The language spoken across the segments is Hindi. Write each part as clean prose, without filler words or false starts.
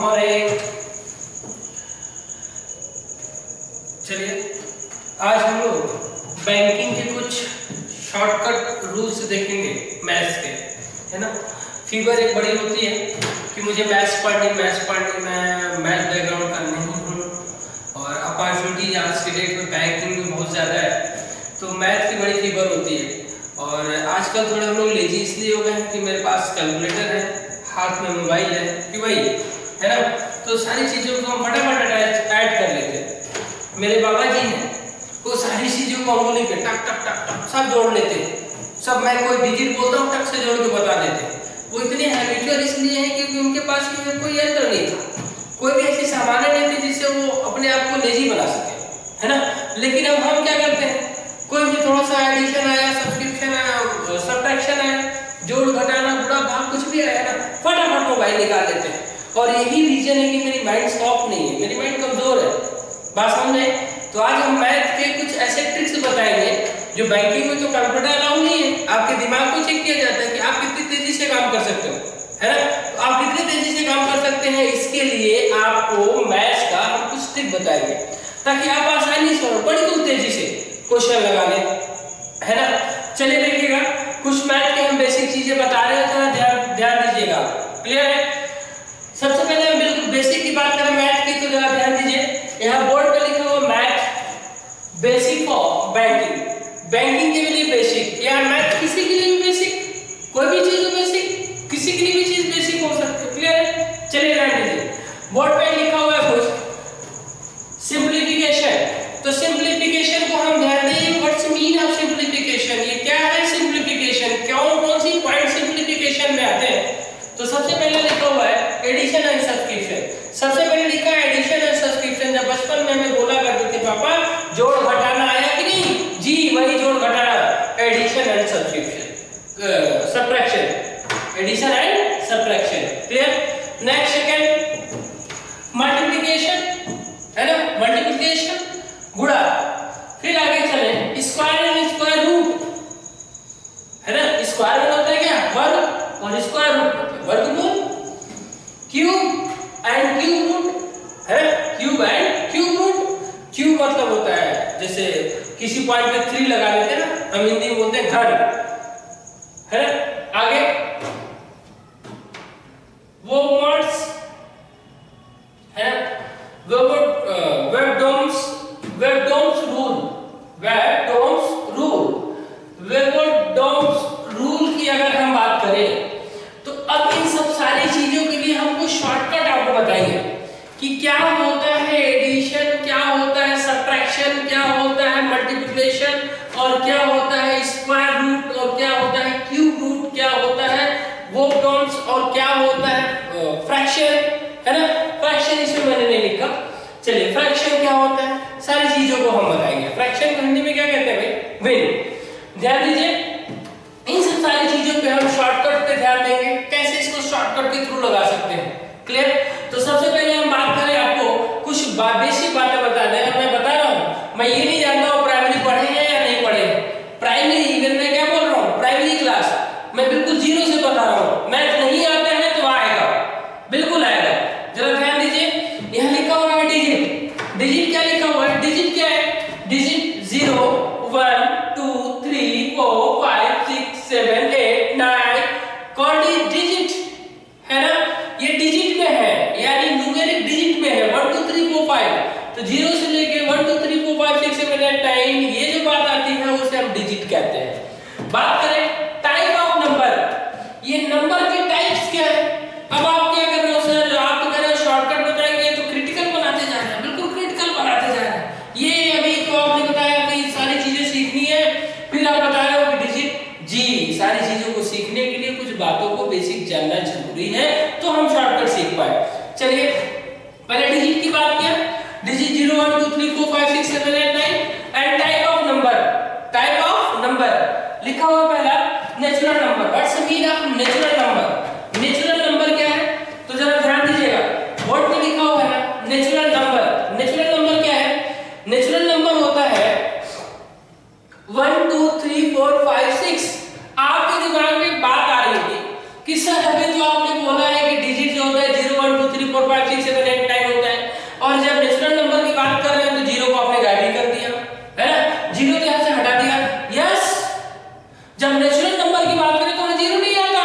और चलिए आज हम लोग बैंकिंग के कुछ शॉर्टकट रूल्स देखेंगे मैथ्स के, है ना। फीवर एक बड़ी होती है कि मुझे मैथ्स पढ़नी मैं मैथ बैकग्राउंड का नहीं हूँ और अपॉर्चुनिटी आज के डेट में बैंकिंग में बहुत ज़्यादा है, तो मैथ की बड़ी फीवर होती है। और आजकल थोड़े हम लोग लेजी इसलिए हो गए हैं कि मेरे पास कैलकुलेटर है, हाथ में मोबाइल है कि भाई, है ना, तो सारी चीज़ों को हम फटाफट ऐड कर लेते हैं। मेरे बाबा जी हैं, वो सारी चीज़ों को अंगुली पे टक टक टक टक सब जोड़ लेते हैं, सब मैं कोई डिजिट बोलता हूँ टक से जोड़ के बता देते हैं। वो इतने हैबिचुअल इसलिए हैं क्योंकि उनके पास कोई यंत्र नहीं था, कोई भी ऐसी सामान्य नहीं थी जिससे वो अपने आप को लेजी बना सके, है ना। लेकिन अब हम क्या करते हैं, कोई भी थोड़ा सा एडिशन आया, सब्सक्रिप्शन आया, सब्ट्रैक्शन आया, जोड़ घटाना, बुरा भाग कुछ भी आया ना, फटाफट मोबाइल निकाल लेते हैं। और यही रीजन है कि मेरी माइंड सॉफ्ट नहीं है, मेरी माइंड कमजोर है, बात समझे। तो आज हम मैथ के कुछ ऐसे ट्रिक्स बताएंगे जो बैंकिंग में तो कैलकुलेटर अलाउ नहीं है। आपके दिमाग को चेक किया जाता है कि आप कितनी तेजी से काम कर सकते हो, है ना। तो आप कितनी तेजी से काम कर सकते हैं, इसके लिए आपको मैथ्स का हम कुछ ट्रिक बताएंगे ताकि आप आसानी से और बड़ी तेजी से क्वेश्चन लगा लें, है ना। चलिए देखिएगा, कुछ मैथ के हम बेसिक चीजें बता रहे हैं, थोड़ा ध्यान दीजिएगा। क्लियर है। सबसे पहले हम बिल्कुल बेसिक की बात करें मैथ की, तो जरा ध्यान दीजिए, यहाँ बोर्ड पे लिखा हुआ math basic for banking. Banking के लिए बेसिक, यार मैथ किसी के लिए भी बेसिक, कोई भी चीज बेसिक, किसी के लिए भी चीज बेसिक हो सकती है। क्लियर है। चलिए ध्यान दीजिए, बोर्ड पे लिखा हुआ है कुछ सिंप्लीफिकेशन। तो सिंप्लीफिकेशन को हम ध्यान देंगे, व्हाट्स मीन ऑफ सिंप्लीफिकेशन, ये क्या है सिंप्लीफिकेशन, कौन सी पॉइंट सिंप्लीफिकेशन में आते हैं। तो सबसे पहले लिखा हुआ है एडिशन एंड सब्सक्रिप्शन। सबसे पहले लिखा है एडिशन एंड सब्सक्रिप्शन। जब बचपन में हमें बोला करते थे पापा जोड़ घटाना आया कि नहीं, जी वही जोड़ घटाना, addition and subscription, subtraction, addition and subtraction. Clear. Next second multiplication, है ना, मल्टीप्लिकेशन गुणा। फिर आगे चले स्क्वायर एंड स्क्वायर रूट, है ना। स्क्वायर में होता है क्या, वर्ग, और स्क्वायर रूट वर्गमूल। क्यूब एंड क्यूब रूट, है, cube and cube root. Cube मतलब होता है जैसे किसी पॉइंट पे 3 लगा देते हैं ना, हम हिंदी में बोलते हैं घन, है ना। आगे वो वर्ड्स, है ना, वेबडोम्स रूल, वेबडोम्स रूल, वेबडोम्स रूल की अगर हम बात करें तो अब इन सब सारी चीजों के लिए हम कुछ शॉर्टकट आपको बताएंगे कि क्या होता है एडिशन, क्या होता है सब्ट्रैक्शन, क्या होता है मल्टीप्लिकेशन, और क्या होता है स्क्वायर रूट, और क्या होता है क्यूब रूट, क्या होता है वेबडोम्स, और क्या होता है फ्रैक्शन, है ना। फ्रैक्शन इसमें मैंने नहीं लिखा, चलिए फ्रैक्शन क्या होता है, सारी चीजों को हम बताएंगे। फ्रैक्शन को हिंदी में क्या कहते हैं भाई, विन। ध्यान दीजिए, इन सब सारी चीजों पे हम शॉर्टकट पे ध्यान देंगे, कैसे इसको शॉर्टकट के थ्रू लगा सकते हैं। क्लियर। तो सबसे पहले हम बात करें, आपको कुछ बेसिक बातें बता दें। मैं बता रहा हूँ, मैं ये नहीं जानता हूँ प्राइमरी पढ़े हैं या नहीं पढ़े हैं। प्राइमरी इवन मैं क्या बोल रहा हूँ, प्राइमरी क्लास मैं बिल्कुल जीरो से बता रहा हूँ। मैथ नहीं आता है तो आएगा, बिल्कुल आएगा। जरा ध्यान दीजिए, यहाँ लिखा हुआ है डिजिट। डिजिट क्या लिखा हुआ है, डिजिट क्या है, डिजिट 0 1 2 3 4 5 6 7 8 9 कॉल्ड इज डिजिट, है ना। ये डिजिट में है, यानी न्यूमेरिक डिजिट में है, 1 2 3 4 5। तो 0 से लेके 1 2 3 4 5 6 7 8 9, ये जो बात आती है उसे हम डिजिट कहते हैं। बात करें टाइप ऑफ नंबर, ये नंबर के टाइप्स क्या है। अब आप क्या कर रहे हो सर, आप तो कह रहे हो शॉर्टकट बताएंगे, तो क्रिटिकल बनाते जा रहे हैं, बिल्कुल क्रिटिकल बनाते जा रहे हैं। ये अभी तो आपने बताया कि सारी चीजें सीखनी है, फिर आप बता रहे हो कि डिजिट, जी सारी चीजों को सीखने के लिए कुछ बातों को बेसिक जानना जरूरी है, तो हम शॉर्टकट सीख पाए। चलिए पहले डिजिट की बात किया, digit 0 1 2 3 4 5 6 7 8 9। And type of number, type of number लिखा हुआ पहला natural number. What's the mean of natural number, natural number क्या है, तो जरा ध्यान दीजिएगा, बोर्ड पे लिखा हुआ है ना नेचुरल नंबर। नेचुरल नंबर क्या है, नेचुरल नंबर होता है 1 2 3 4 5 6। आपके दिमाग में बात आ रही होगी कि सर अभी जो आपने बोला है कि डिजिट जो होता है 0 1 2 3 4 5 5 6 7 8 9 होता है। और जब नेचुरल नंबर की बात कर रहे हैं तो 0 को आपने गायब ही कर दिया है ना, 0 तो यहाँ से हटा दिया। यस, जब नेचुरल नंबर की बात करें तो 0 नहीं आता,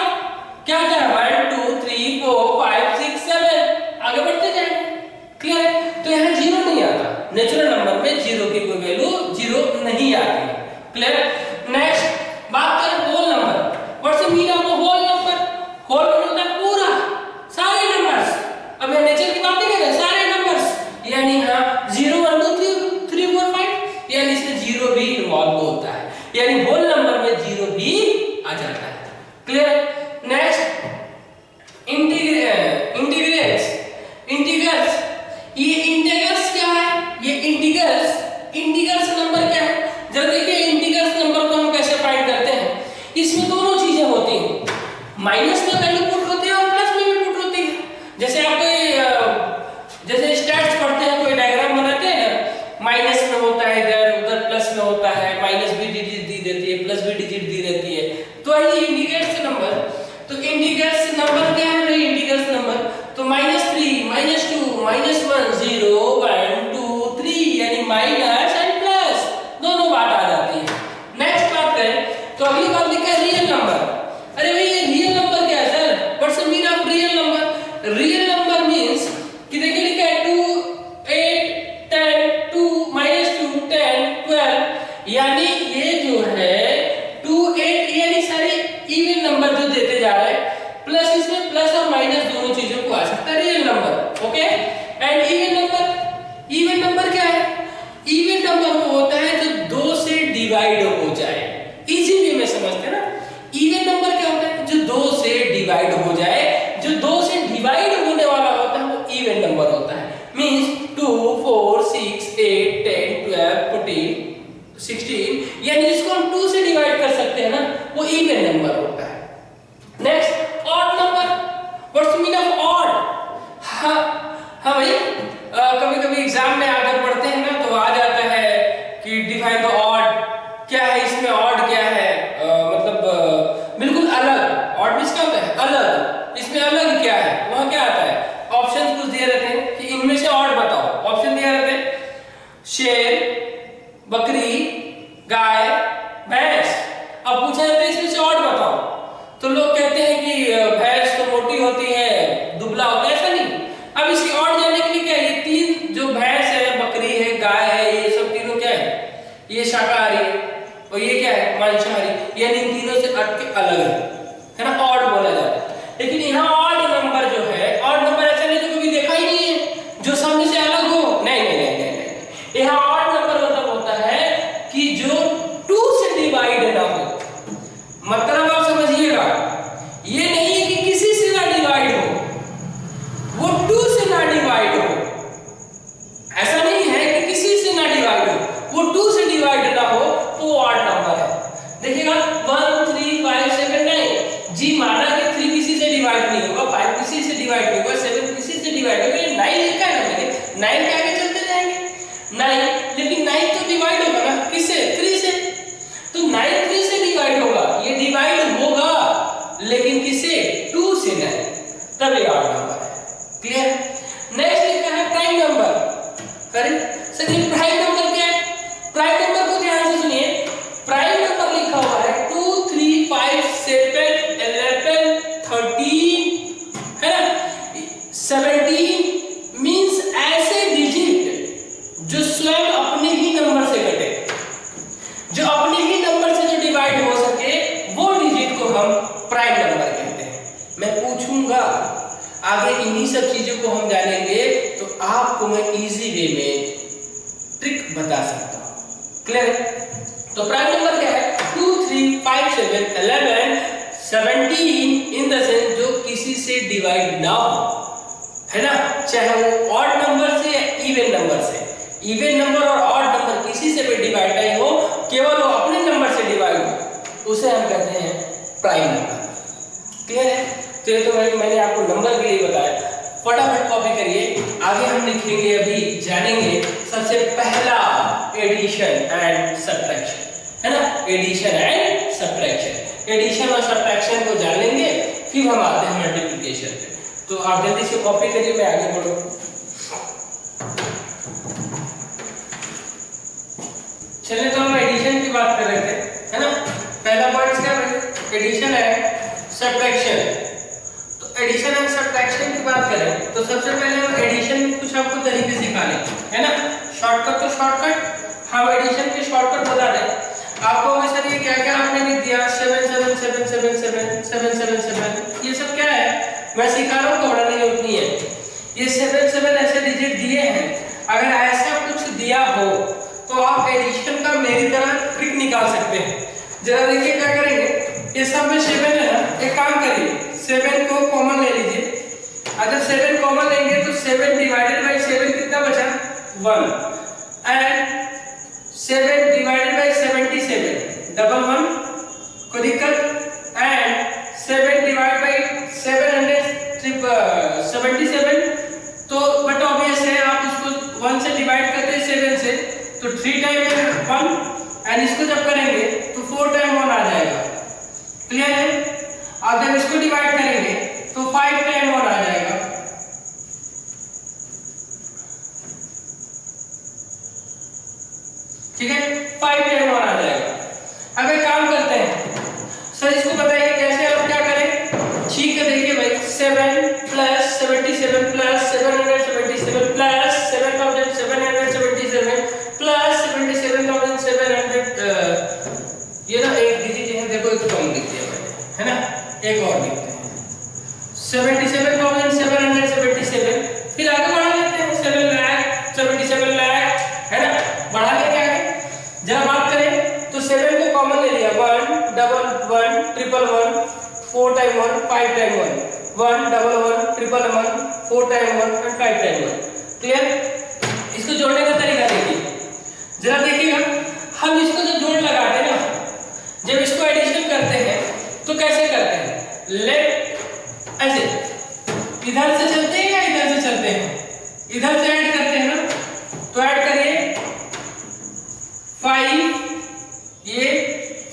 क्या आता है 1 2 3 4 5 6 7, आगे बढ़ते जाएंगे। क्लियर है? तो यहाँ 0 नहीं आता, नेचुरल नंबर में 0 की कोई वैल्यू 0 नहीं आती। क्लियर? नेक्स्ट बात करें whole number. What's the meaning of whole number? Whole होता है पूरा, सारे नंबर्स। अब ये नेचर की बात नहीं कर रहे, सारे नंबर्स, यानी हाँ 0 1 2 3 4 5, यानी इसमें 0 भी इन्वॉल्व होता है, यानी होल नंबर में 0 भी आ जाता है। क्लियर? Next integrals. इंटीग्रल्स, ये इंटीग्रल्स क्या है? ये इंटीग्रल्स नंबर क्या है? जब देखिए इंटीग्रल्स नंबर को हम कैसे फाइंड करते हैं, इसमें दोनों चीजें होती हैं, माइनस में वैल्यू पुट होती है और प्लस में भी पुट होती है। जैसे आप जैसे स्टैट्स पढ़ते हैं, कोई डायग्राम बनाते हैं ना, माइनस में होता है इधर, उधर प्लस में होता है, माइनस भी डिजिट दी रहती है, प्लस भी डिजिट दी रहती है, तो ये इंटीग्रल्स नंबर। तो इंटीग्रल्स नंबर क्या है? इंटीग्रल्स नंबर तो -3 -2 -1 0 1 2 3, यानी माइनस एंड प्लस दोनों बात आ जाती है। नेक्स्ट बात करें तो अगली बात लिखा है रियल नंबर। अरे भाई ये रियल नंबर क्या है sir? What's the meaning of real number? Real number means कि देखिए लिखा है 2 8 10 2 -2 10 12, यानी ये जो है 2 8, यानी सारे इवन नंबर जो देते जा रहे हैं, प्लस इसमें प्लस और माइनस दोनों चीजों को आ सकता है real number. Okay? And even number क्या है? इवन नंबर वो होता है जो 2 से डिवाइड हो जाए। इजी वे में समझते हैं ना, इवन नंबर क्या होता है? जो 2 से डिवाइड हो जाए, जो 2 से डिवाइड होने वाला होता है वो इवन नंबर होता है। मींस 2 4 6 8 10 12 14 16, यानी जिसको हम 2 से डिवाइड कर सकते हैं ना, वो इवन नंबर होता है। Next odd number. What's the meaning of odd? हाँ भाई, कभी-कभी एग्जाम में अगर पढ़ते हैं ना तो आ जाता है कि डिफाइन द ऑड। क्या है इसमें? ऑड क्या है? मतलब बिल्कुल अलग। ऑड मींस क्या होता है? अलग। इसमें अलग क्या है? वहां क्या आता है? ऑप्शन कुछ दिए रहते हैं कि इनमें से ऑड बताओ। ऑप्शन दिए रहते हैं शेर, बकरी, गाय, भैंस। अब पूछा जाता है इसमें से ऑड बताओ, तो लोग कहते हैं कि भैंस तो मोटी होती है, दुबला होता है। ऐसा नहीं। अब इसकी ऑड जानने के लिए क्या है, ये 3 जो भैंस है, बकरी है, गाय है, ये सब तीनों क्या है? ये शाकाहारी है और ये क्या है? मांसाहारी, यानी इन तीनों से हट के अलग है ना, ऑड बोला जाता है। लेकिन यहाँ ऑड नंबर जो है, ऑड नंबर ऐसा नहीं जो कभी देखा ही नहीं है जो सामने से अलग हो। नहीं नहीं नहीं नहीं, नहीं। यहाँ ऑड नंबर मतलब होता है कि जो 2 से डिवाइड ना हो। मतलब आप समझिएगा, ये नहीं है कि किसी से ना डिवाइड हो, वो 2 से ना डिवाइड हो। ऐसा नहीं है कि किसी से ना डिवाइड हो, वो 2 से डिवाइड ना हो तो ऑड नंबर है। देखिएगा 1 3 5 7 9, जी माना कि 3 किसी से डिवाइड नहीं होगा, 5 किसी से डिवाइड नहीं होगा, 7 किसी से डिवाइड होगा, ये 9 लिखा है ना मैंने, 9 के आगे चलते जाएंगे 9, लेकिन 9 तो डिवाइड होगा ना किससे? 3 से। तो 9 3 से डिवाइड होगा, ये डिवाइड होगा लेकिन किससे? 2 से नहीं, तब ये ऑड नंबर है। क्लियर? नेक्स्ट लिखा है प्राइम नंबर। करेक्ट सर, ये प्राइम नंबर क्या है? प्राइम नंबर को ध्यान से सुनिए। प्राइम नंबर लिखा हुआ है 2 3 5 7 11 13, है ना? 17 मींस ऐसे डिजिट जो स्वयं अपने ही नंबर से कटे, जो अपने ही नंबर से जो डिवाइड हो सके, वो डिजिट को हम प्राइम नंबर कहते हैं। मैं पूछूंगा आगे, इन्हीं सब चीजों को हम जानेंगे तो आपको मैं इजी वे में ट्रिक बता सकता हूं। क्लियर? तो प्राइम नंबर क्या है? 2 3 5 7 11 17 इन द सेंस जो किसी से डिवाइड ना हो, है ना, चाहे वो ऑड नंबर से या इवन नंबर से। इवन नंबर और ऑड नंबर किसी से भी डिवाइड नहीं हो, केवल वो अपने नंबर से डिवाइड हो, उसे हम कहते हैं प्राइम नंबर। क्लियर है? तो ये तो मैंने आपको नंबर के लिए बताया। फटाफट कॉपी करिए, आगे हम लिखेंगे, अभी जानेंगे सबसे पहला एडिशन एंड सब्ट्रैक्शन, है ना, एडिशन एंड सब्ट्रैक्शन। एडिशन और सब्ट्रैक्शन को जान लेंगे, फिर हम आते हैं मल्टीप्लिकेशन पे। तो आप जल्दी से कॉपी करिए, मैं आगे बढ़ूँ। चलिए तो हम एडिशन की बात कर रहे थे, है ना। पहला पॉइंट क्या है, एडिशन एंड सब्ट्रैक्शन। तो एडिशन एंड सब्ट्रैक्शन की बात करें तो सबसे पहले हम एडिशन में कुछ आपको तरीके सिखा लें, है ना। शॉर्टकट तो शॉर्टकट, हम एडिशन के शॉर्टकट बता दें आपको। सर ये क्या क्या आपने लिख दिया, 7 7 7 7 7 7 7 7, ये सब क्या है, मैं सिखा रहा हूँ, दोहराने की जरूरत नहीं है। ये 7 7 ऐसे डिजिट दिए हैं, अगर ऐसा कुछ दिया हो तो आप एडिशन का मेरी तरह ट्रिक निकाल सकते हैं। जरा देखिए क्या करेंगे, ये सब में 7 है ना, एक काम करिए 7 को कॉमन ले लीजिए। अगर 7 कॉमन लेंगे तो 7 डिवाइडेड बाय 7 कितना बचा, 1, एंड 7 डिवाइडेड बाय 77 डबल 1, कोई दिक्कत, एंड 7 डिवाइड बाय 777 तो बट ऑब्वियस है आप उसको 1 से डिवाइड करते हैं 7 से, तो 3 टाइम 1, एंड इसको जब करेंगे तो 4 टाइम 1 आ जाएगा। क्लियर है। अब जब इसको डिवाइड करेंगे तो 5 टाइम 1 आ जाएगा। ठीक है, 5 टाइम 1 आ जाएगा। अब एक काम करते हैं, सर इसको बताइए कैसे आप क्या करें। ठीक है, देखिए भाई 7 प्लस 77 प्लस 777 प्लस 7777 प्लस 77700, ये ना एक डिजिट है, देखो एक कम लिख दिया मैंने, है ना। एक और लिखते हैं 77,777, फिर आगे बढ़ा लेते हैं 7 लाख 77 लाख, है ना, बढ़ा लेते हैं आगे। जब बात करें तो 7 को कॉमन ले लिया, 1 double 1 triple 1 4 time 1 5 time 1 1 double 1 triple 1 4 time 1 and 5 time 1। Clear. इसको जोड़ने का तरीका देखिए, जरा देखिएगा, हम इसको जो जोड़ लगाते हैं ना, जब इसको एडिशन करते हैं तो कैसे करते हैं, लेट ऐसे इधर से चलते हैं या इधर से चलते हैं, इधर से ऐड करते हैं ना, तो ऐड करिए 5 ये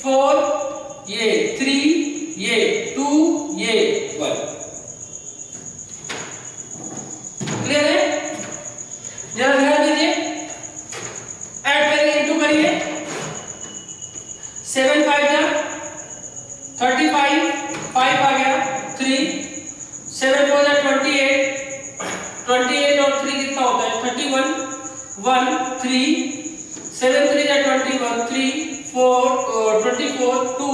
4 ये 3 ये 2 ये 1। क्लियर है। जरा ध्यान दीजिए, ऐड करिए, इनटू करिए, 7 5 जा 35, 5 आ गया 3, 7 4 जा 28, 28 और 3 कितना होता है 31, 1 3, 7 3 जा 21, 3 4 24, 2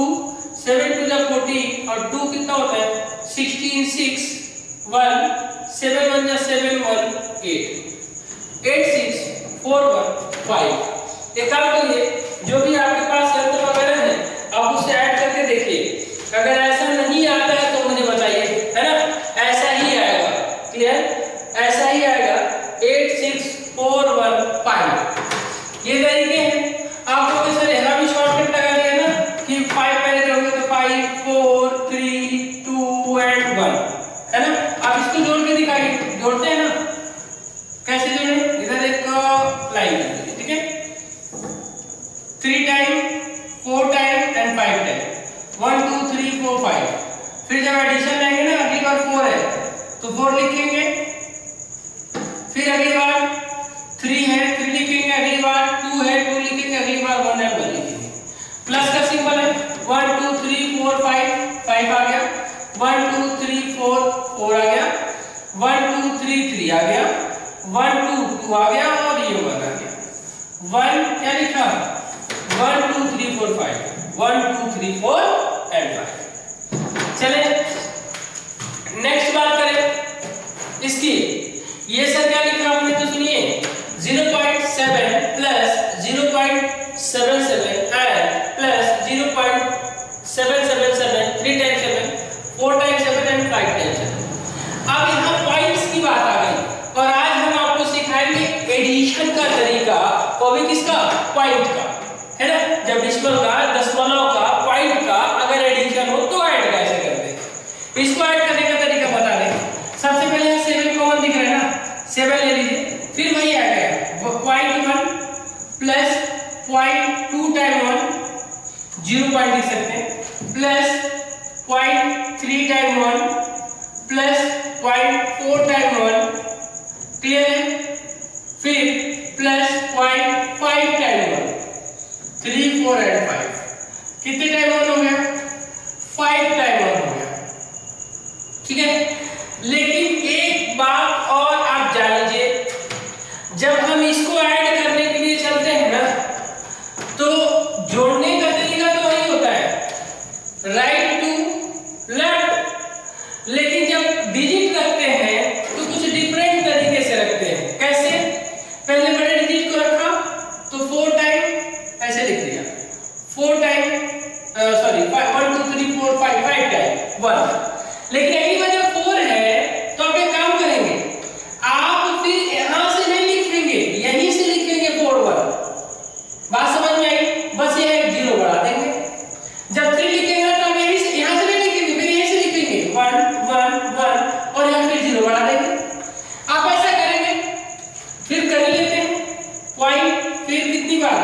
7 2 जा 40 और 2 कितना होता है 16, 6 1 7 1 जा 7 1 8 8 6 4 1 5। एक काम करिए, जो भी आपके पास यंत्र वगैरह है आप उसे ऐड करके देखिए, अगर ऐसा नहीं आता है तो मुझे बताइए, है ना। ऐसा ही आएगा, क्लियर, ऐसा ही आएगा 8 6 4 1 5। ये तरीके हैं। आप लोग सर यहाँ भी शॉर्टकट लगा दिया ना कि 5 पहले करोगे तो 5 4 3 2 एंड 1, है ना। आप इसको जोड़ के दिखाइए, जोड़ते हैं ना, कैसे जोड़े, इधर एक लाइन, ठीक है, 3 टाइम 4 टाइम एंड 5 टाइम, 1 2 3 4 5। फिर जब एडिशन लेंगे ना, अगली बार 4 है तो 4 लिखेंगे, फिर अगली बार 3 है 3 लिखेंगे, अगली बार 2 है 2 लिखेंगे, अगली बार 1 है 1 लिखेंगे। प्लस का सिंबल है, 1 2 3 4 5 5 आ गया, 1 2 3 4 4 आ गया, 1 2 3 3 आ गया, 1 2 2 आ गया और ये 1 आ गया। 1 क्या लिखा, 1 2 3 4 5 1 2 3 4 एंड 5। चले नेक्स्ट बात करें इसकी, ये सर क्या लिखा आपने तो सुनिए, 0.7 plus 0.77 and plus 0.777 3 times 7 4 times 7 and 5 times 7। अब यहाँ पॉइंट्स की बात आ गई और आज हम आपको सिखाएंगे एडिशन का तरीका, वो भी किसका, पॉइंट का, है ना। जब डेसिमल का, दशमलव का, पॉइंट का अगर एडिशन हो तो ऐड कैसे करते हैं, इसको ऐड करने का तरीका बता दें। सबसे पहले 7 कॉमन दिख रहा है ना, 7 ले लीजिए, फिर वही आ गया 0.1 प्लस 0.2 टाइम 1 0 पॉइंट लिख सकते हैं, plus 0.3 time 1 plus 0.4 time 1, clear है? फिर प्लस 0.5 टाइम 1, 3, 4 एंड 5, कितने टाइम 1 हो गया? 5 टाइम 1 हो गया, ठीक है? लेकिन एक बात और आप जान लीजिए, जब हम इसको ऐड करने के लिए चलते हैं ना, तो जोड़ने का तरीका तो वही होता है, राइट टू लेफ्ट, लेकिन जब डिजिट रखते हैं तो कुछ डिफरेंट तरीके से रखते हैं। कैसे? पहले बड़े डिजिट को रखा तो 4 टाइम ऐसे लिख दिया, 4 टाइम सॉरी 1 2 3 4 5 टाइम 1, लेकिन अगली बार जब 4 है तो आप एक काम करेंगे, आप फिर यहां से नहीं लिखेंगे, यहीं से लिखेंगे 4 1। बात समझ में आई? बस ये एक 0 बढ़ा देंगे। जब 3 लिखेंगे तो हम यहीं से, यहां से नहीं लिखेंगे, फिर यहीं से लिखेंगे 1 1 1 और यहां फिर 0 बढ़ा देंगे। आप ऐसा करेंगे, फिर कर लेते हैं पॉइंट, फिर कितनी बार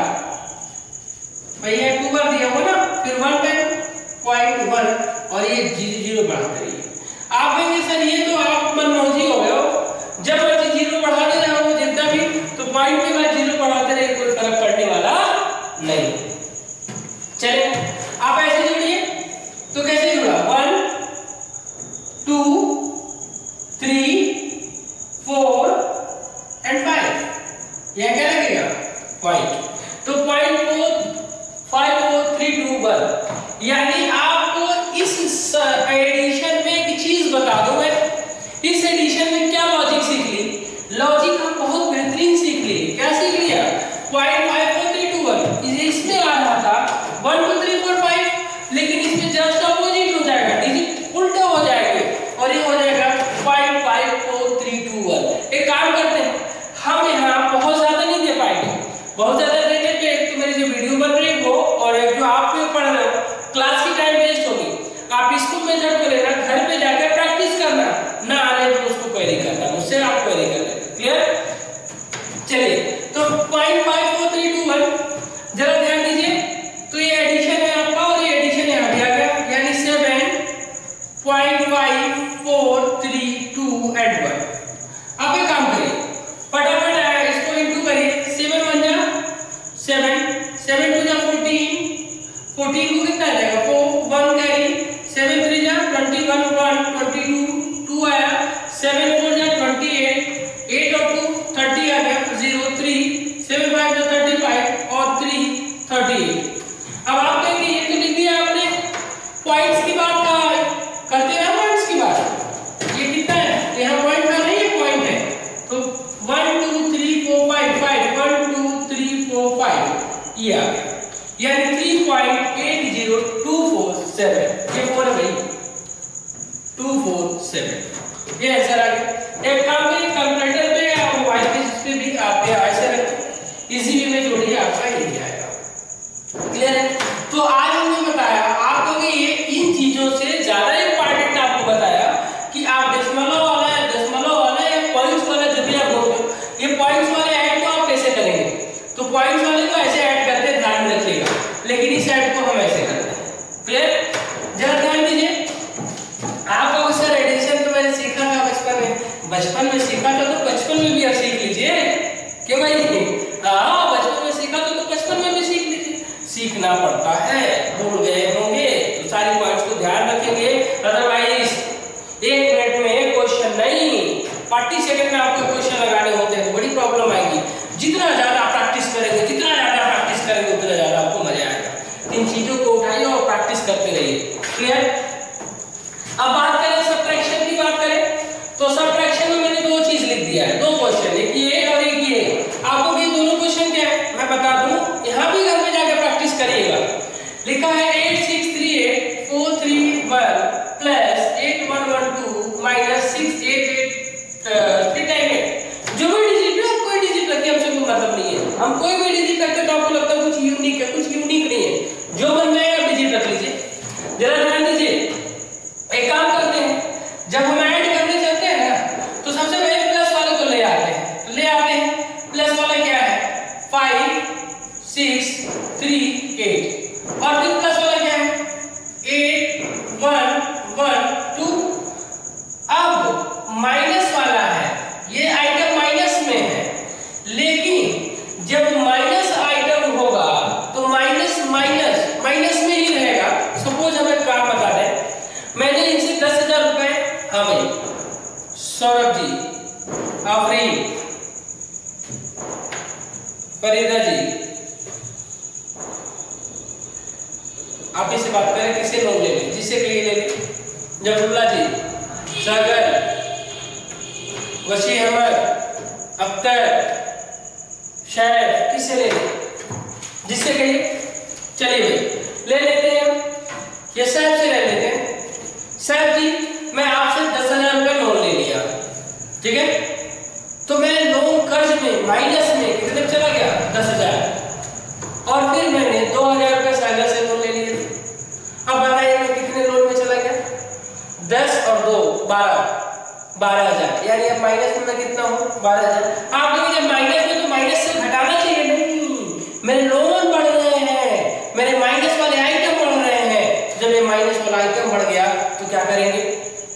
भैया 2 बार दिया हुआ ना, फिर 1 टाइम 0.1 और ये 0 बढ़ाते रहिए। आप कहेंगे सर ये तो आप मनमौजी हो गए हो, जब बच्चे 0 बढ़ाते रहे हो जितना भी, तो पॉइंट के बाद 0 बढ़ाते रहे, कोई फर्क पड़ने वाला नहीं। चले आप ऐसे जोड़िए, तो कैसे जुड़ा? 1 2 3 4 एंड 5, यह क्या लगेगा? पॉइंट। तो 0.5 4 3 2 1, यानी आपको इस एडिशन में एक चीज बता दूं मैं, इस एडिशन में क्या लॉजिक सीख ली? लॉजिक हम बहुत बेहतरीन सीख ली। क्या सीख लिया? 0.5 4 3 2 1, इसमें आ रहा था 1 2 3 4 5, लेकिन इसमें जस्ट अपोजिट हो जाएगा, डिजिट उल्टा हो जाएगा और ये हो जाएगा 0.5 4 3 2 1। एक काम करते हैं, हम यहाँ बहुत ज्यादा नहीं दे पाएंगे, बहुत ज्यादा देने पे एक तो मेरी जो वीडियो बन रही है वो, और एक जो आप पढ़ रहे हो क्लास की टाइम वेस्ट होगी। आप इसको मेजर कर लेना, घर पे जाकर प्रैक्टिस करना, ना आने तो उसको क्वेरी करना, मुझसे आप क्वेरी कर लेना, क्लियर? चलिए, तो 0.5 4 3 2 1 जरा ध्यान दीजिए, तो ये एडिशन है आपका और ये एडिशन यहाँ भी आ गया, यानी 7.5 4 3 2 एंड 1। आप एक काम करिए, फटाफट इसको इंटू करिए, 7 1 जा 7, 7 2 जा 14, 14 को कितना आ जाएगा? 4 1 कैरी, 7 3 जा 21 1 22 2 आया, 7 4 जा 28, 8 और 2 30 आ गया, 0 3, 7 5 जा 35 और 3 38। अब आप कहेंगे ये तो लिख दिया आपने, पॉइंट्स की बात करते हैं, पॉइंट्स की बात, ये कितना है? यहाँ पॉइंट का नहीं है, पॉइंट है, तो 1 2 3 4 5 5 1 2 3 4 5 ये आ गया, यानी 3.80247, ये 4 है भाई, 247, ये आंसर आ गया। एक काम करिए, कैलकुलेटर पे या मोबाइल पे भी आप ऐसे रखें, इजी वे में जोड़िए, आपका ये आएगा, क्लियर है? तो आज हमने बताया आपको कि ये इन चीजों से ज्यादा इंपॉर्टेंट आपको बताया कि आप दशमलव वाला या पॉइंट्स वाला जो भी आप बोलते हो, ये पॉइंट्स वाले ऐड को आप कैसे करेंगे? तो पॉइंट्स वाले को ऐसे ऐड करते हैं, ध्यान रखिएगा, लेकिन इस ऐड को हम ऐसे करते हैं, क्लियर? जरा ध्यान दीजिए, आप लोग सर एडिशन तो मैंने सीखा था बचपन में सीखा था, तो बचपन में भी आप सीख लीजिए, क्यों भाई? हाँ, बचपन में सीखा तो बचपन में भी सीख लीजिए, सीखना पड़ता है, भूल गए होंगे तो सारी पॉइंट्स को ध्यान रखेंगे, अदरवाइज 1 मिनट में क्वेश्चन नहीं, 40 सेकंड में आपको क्वेश्चन लगाने होते हैं, तो बड़ी प्रॉब्लम आएगी। जितना ज्यादा प्रैक्टिस करेंगे, उतना ज्यादा आपको मजा आएगा। इन चीजों को उठाइए और प्रैक्टिस करते रहिए, क्लियर? अब बात करें सबट्रैक्शन की, बात करें तो सबट्रैक्शन में मैंने 2 चीज लिख दिया है, 2 क्वेश्चन, एक ये और एक ये। आपको ये दोनों क्वेश्चन क्या है मैं बता दूं, यहाँ भी घर में जाकर प्रैक्टिस करिएगा। लिखा है 8638 431 प्लस 8112 माइनस 688 जो भी डिजिट है, कोई डिजिट रखिए, हमसे कोई मतलब नहीं है, हम कोई भी डिजिट रखते तो आपको लगता है कुछ यूनिक है, कुछ यूनिक नहीं है, जो मन में आए आप डिजिट रख लीजिए। जरा ध्यान दीजिए, एक काम करते हैं, जब हम ऐड करने चलते हैं ना, तो सबसे पहले प्लस वाले को ले आते हैं, प्लस वाला क्या है? 5 6 3 8, और फिर प्लस वाला क्या है? 8 1 1 2। आफरीन, फरीदा जी, आप इससे बात करें किसे लोन ले लें, जिससे के लिए ले लें, जफरुल्ला जी, सागर, वसी अहमद, अख्तर, शैफ, किससे ले लें, जिससे कहिए, चलिए भाई ले लेते हैं, ये सैफ से ले लेते हैं। सैफ जी मैं आपसे 10,000 रुपये लोन ले लिया, ठीक है, तो मैं लोन कर्ज में माइनस में कितने चला गया 10,000, और फिर मैंने 2,000 रुपये सागर से लोन ले लिया। अब बताइए मैं कितने लोन में चला गया, 10 और 2 12,000, यानी अब माइनस में मैं कितना हूँ 12,000। आप लोग जब माइनस में तो माइनस से घटाना चाहिए, नहीं, मेरे लोन बढ़ रहे हैं, मेरे माइनस वाले आइटम बढ़ रहे हैं। जब ये माइनस वाला आइटम बढ़ गया तो क्या करेंगे,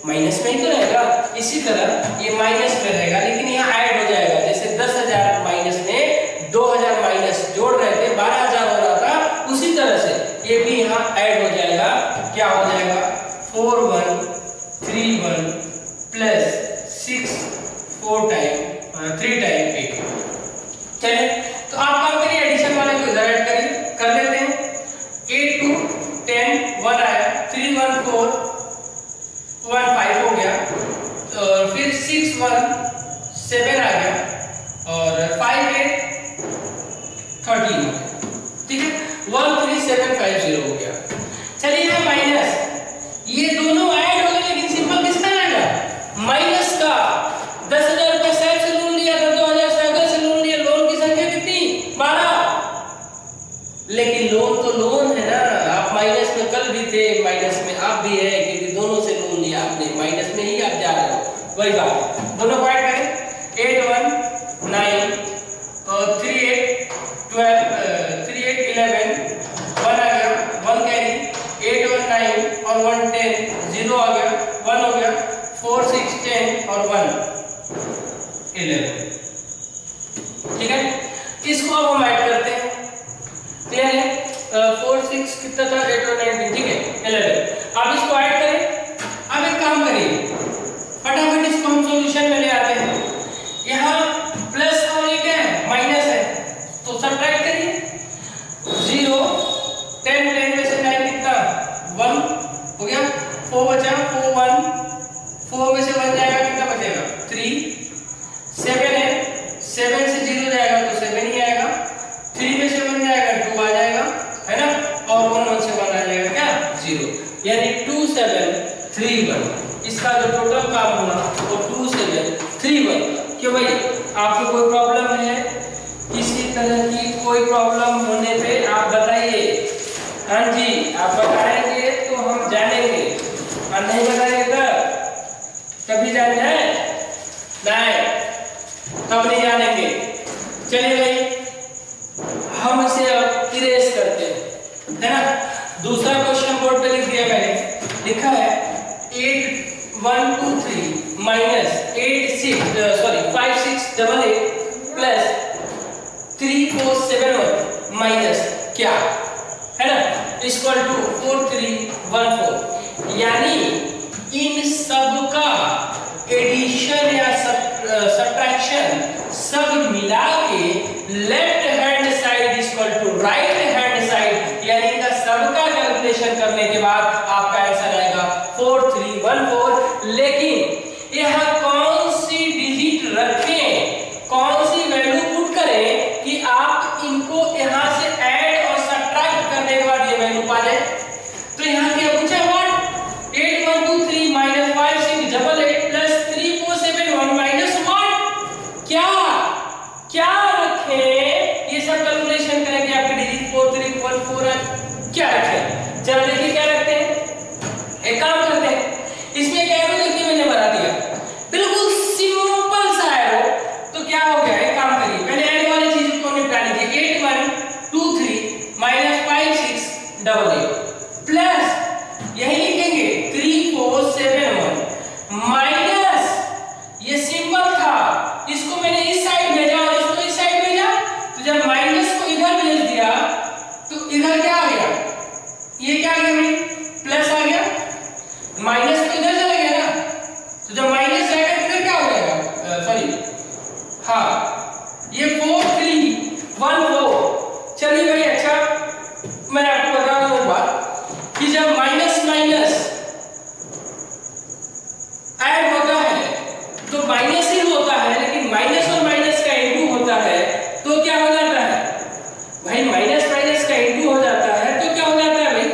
माइनस में ही तो रहेगा। इसी तरह ये माइनस में रहेगा, लेकिन यहाँ ऐड हो जाएगा। जैसे 10,000 माइनस में 2,000 माइनस जोड़ रहे थे, 12,000 हो रहा था, उसी तरह से ये भी यहाँ ऐड हो जाएगा। क्या हो जाएगा 4131 प्लस 6 4 टाइम 3 टाइम 8। चलिए तो आप काम करिए, एडिशन वाले को इधर ऐड करिए, कर लेते हैं। 8 2 10 1 आया, 3 1 4 1 5 हो गया, और फिर 6 1 7 आ गया, और 5 8 13 हो गया, ठीक है, 13750 हो गया। चलिए यहाँ माइनस, ये दोनों ऐड हो गए, लेकिन सिंपल किसका आएगा, माइनस का। 10,000 रुपये सैफ से लोन लिया था, 2,000 सागर से लोन लिया, लोन की संख्या कितनी 12, लेकिन लोन तो लोन है ना, आप माइनस में कल भी थे, माइनस में आप भी है, क्योंकि दोनों से लोन लिया आपने, माइनस में ही आप जा रहे हो, वही बात। दोनों को ऐड करें, 8 1 9 और 3 8 12 3 8 11 1 आ गया, 1 कैरी, 8 1 9 और 1 10 0 आ गया, 1 हो गया, 4 6 10 और 1 11, ठीक है। इसको अब हम ऐड करते हैं, क्लियर है, 4 6 कितना था 8 और 9, ठीक है 11। अब इसको ऐड करें। अब एक काम करिए, फटाफट इसको हम सॉल्यूशन में ले आते हैं। यहाँ प्लस और ये क्या है माइनस है, तो सब्ट्रैक्ट करिए, 0 10 10 में से 9 कितना 1 हो गया, 4 बचा, 4 1 4 में से 1 जाएगा, कितना बचेगा 3, 7 है, 7 से 0 जाएगा तो 7 ही आएगा, 3 में से 1 जाएगा 2 आ जाएगा, है ना, और 1 से 1 आ जाएगा क्या 0, यानी 2731। इसका जो टोटल काम हुआ वो 2731। क्यों भाई, आपको कोई प्रॉब्लम है, किसी तरह की कोई प्रॉब्लम होने पे आप बताइए। हाँ जी, आप बताएंगे तो हम जानेंगे, और नहीं बताएंगे तभी जान जाए, नहीं तब नहीं जानेंगे। चलिए भाई हम इसे अब इरेज करते हैं, है ना। दूसरा क्वेश्चन बोर्ड पे लिख दिया मैंने, लिखा है 8 1 2 3 माइनस 5 6 8 8 प्लस 3 4 7 1 माइनस क्या है ना, इक्वल टू 4 3 1 4। यानी इन सब का एडिशन या सब्ट्रैक्शन सब मिला के left hand side equal to right hand side, यानी इनका सबका कैलकुलेशन करने के बाद आपका आंसर आएगा 4314। लेकिन यहाँ कौन सी डिजिट रखें, कौन सी वैल्यू पुट करें कि आप इनको यहाँ से ऐड और सब्ट्रैक्ट करने के बाद ये वैल्यू पा जाए। तो यहाँ क्या पूछा, व्हाट 8 1 2 3 माइनस 5 6 8 8 प्लस 3 4 7 1 माइनस 1, क्या क्या रखें, ये सब कैलकुलेशन करेंगे। आपकी डिजिट 4 3 1 4 है, क्या रखें, चलो देखिए क्या रखते हैं। एक काम करते हैं, इसमें क्या है देखिए मैंने बना दिया, बिल्कुल सिंपल सा है वो। तो क्या हो गया, एक काम करिए, पहले ऐड वाली चीज को निपटा लीजिए। 8 1 2 3 माइनस 5 6 8 8 प्लस यही लिखेंगे 3 4 7 1 माइनस, ये सिंपल था, इसको मैंने इस साइड भेजा और इसको इस साइड भेजा, तो जब माइनस को इधर भेज दिया तो इधर क्या आ गया, ये क्या आ गया भाई प्लस आ गया, माइनस तो इधर चला गया ना, तो जब माइनस जाएगा तो इधर क्या हो जाएगा, सॉरी हाँ ये 4 3 1 4। चलिए भाई अच्छा मैं आपको बता दूं एक बात कि जब माइनस माइनस ऐड होता है तो माइनस ही होता है, लेकिन माइनस और माइनस का इनटू होता है तो क्या हो जाता है भाई, माइनस माइनस का इनटू हो जाता है तो क्या हो जाता है भाई,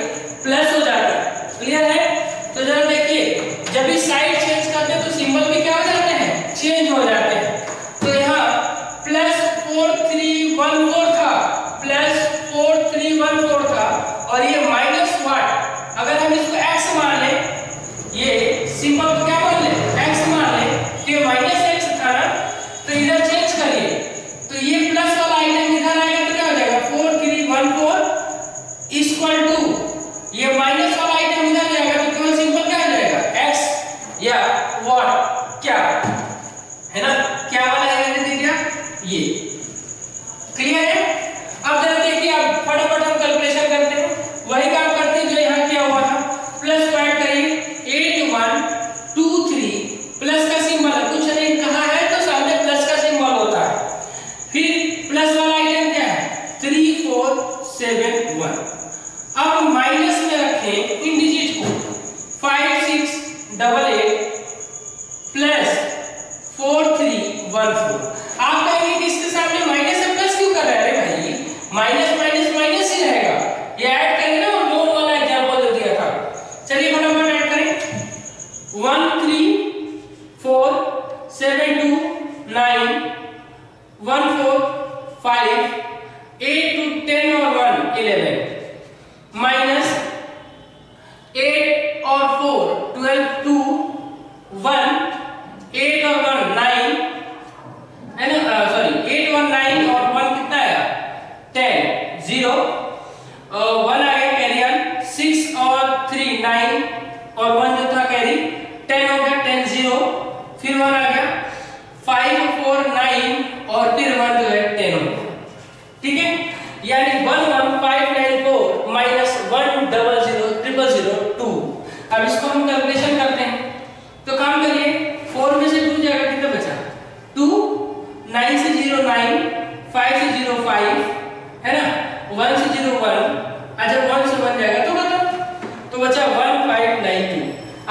प्लस हो जाता है। क्लियर है? तो जरा देखिए जब भी साइड चेंज करते हैं तो सिंबल भी क्या हो जाते हैं, चेंज हो जाते हैं। तो यहाँ प्लस 4 3 1 4 था, प्लस 4 3 1 4 था, और ये माइनस व्हाट, अगर हम इसको x मान लें, ये सिंबल को क्या मान लें, x मान लें, तो ये माइनस x था ना, तो इधर चेंज करिए तो ये प्लस वाला आइटम इधर आएगा तो क्या हो जाएगा 4 3 1 4 इक्वल टू ये माइनस वाला आइटम इधर जाएगा तो केवल सिंपल क्या हो जाएगा x या व्हाट, क्या है ना, क्या वाला आएगा देखिए ये। क्लियर है? अब जरा देखिए अब फटाफट हम कैलकुलेशन करते हैं, वही काम करते हैं जो यहाँ किया हुआ था। प्लस को ऐड करिए 8 1 2 3, प्लस का सिंबल है, कुछ नहीं कहा है तो सामने प्लस का सिंबल होता है। फिर प्लस वाला आइटम क्या है 3 4 7 1। अब माइनस में रखें इन डिजिट को 5 6 8 8 प्लस 4 3 1 4। आप कहेंगे कि इसके सामने माइनस है, प्लस क्यों कर रहे हैं भाई, माइनस माइनस माइनस ही रहेगा, ये ऐड करेंगे ना, नोट वाला एग्जांपल जो दिया था। चलिए फटाफट ऐड करें 1 3 4 7 2 9 1 4 5 8 2 10 और 1 11 माइनस 8 और 4 12 2 1 8 और 1 9 है ना, सॉरी 8 1 9 और 1 कितना आया 10 0 1 आ गया कैरी ऑन 6 और 3 9 और 1 जो था कैरी 10 हो गया 10 0 फिर 1 आ गया 5 4 9 और फिर 1 जो है 10 हो गया। ठीक है, यानी 1 1 5 9 4 माइनस 1 0 0 0 0 2। अब इसको हम कैलकुलेशन करते हैं तो काम करिए 4 में से 2 जाएगा कितना बचा 2, 9 से 0 9, 5 से 0 5 है ना, 1 से 0 1, अच्छा 1 से 1 जाएगा तो बताओ, तो बचा 1592।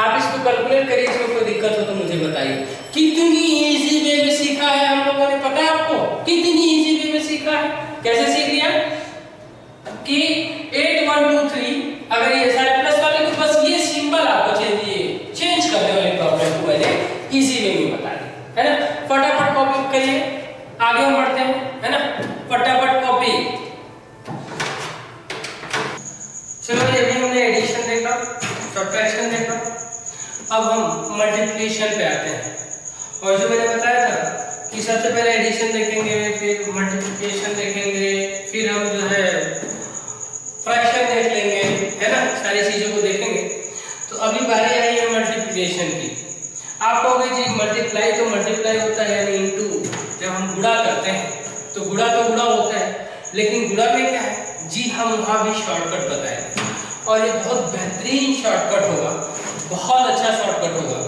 आप इसको कैलकुलेट करिए, इसमें कोई दिक्कत हो तो मुझे बताइए। कितनी इजी वे में सीखा है हम लोगों ने, पता है आपको कितनी इजी वे में सीखा है, कैसे सीख लिया कि 8 1 2 3 अगर ये सारे प्लस वाले तो बस ये सिंबल आपको चेंज करने वाली प्रॉब्लम को मैंने इजी वे में बता दी है ना। फटाफट कॉपी करिए, आगे हम बढ़ते हैं है ना, फटाफट कॉपी। चलो ये भी हमने एडिशन देखा, सब्ट्रैक्शन देखा, अब हम मल्टीप्लिकेशन पे आते हैं। और जो मैंने बताया था कि सबसे पहले एडिशन देखेंगे, फिर मल्टीप्लिकेशन देखेंगे, फिर हम जो है फ्रैक्शन देख लेंगे है ना, सारी चीजों को देखेंगे। तो अभी बारी आई है मल्टीप्लिकेशन की। आप कहोगे जी मल्टीप्लाई तो मल्टीप्लाई होता है यानी इनटू, जब हम गुणा करते हैं तो गुणा होता है, लेकिन गुणा में क्या है जी, हम वहाँ भी शॉर्टकट बताएंगे और ये बहुत बेहतरीन शॉर्टकट होगा, बहुत अच्छा शॉर्टकट होगा।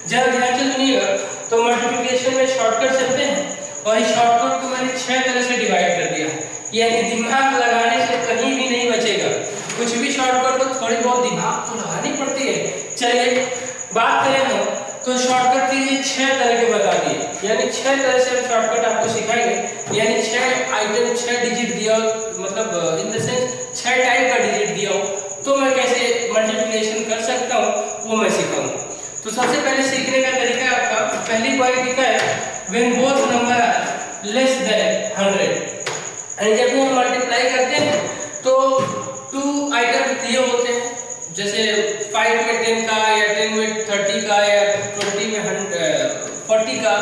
जरा ध्यान से सुनिएगा। तो मल्टीप्लिकेशन में शॉर्टकट चलते हैं और इस शॉर्टकट को मैंने 6 तरह से डिवाइड कर दिया, यानी दिमाग लगाने से कहीं भी नहीं बचेगा। कुछ भी शॉर्टकट को थोड़ी बहुत दिमाग तो लगानी पड़ती है। चलिए बात करें हम तो शॉर्टकट के लिए 6 तरह के बता दिए, यानी 6 तरह से हम शॉर्टकट आपको सिखाएंगे, यानी 6 आइटम 6 डिजिट दिया, मतलब इन द सेंस 6 टाइप का डिजिट दिया हो तो मैं कैसे मल्टीप्लिकेशन कर सकता हूँ वो मैं सिखाऊंगा। तो सबसे पहले सीखने का तरीका आपका, पहली तरीका है when both number are less than 100। And जब भी हम मल्टीप्लाई करते हैं तो 2 आइटम दिए होते हैं, जैसे 5 में 10 का या 10 में 30 का या 20 में 40 का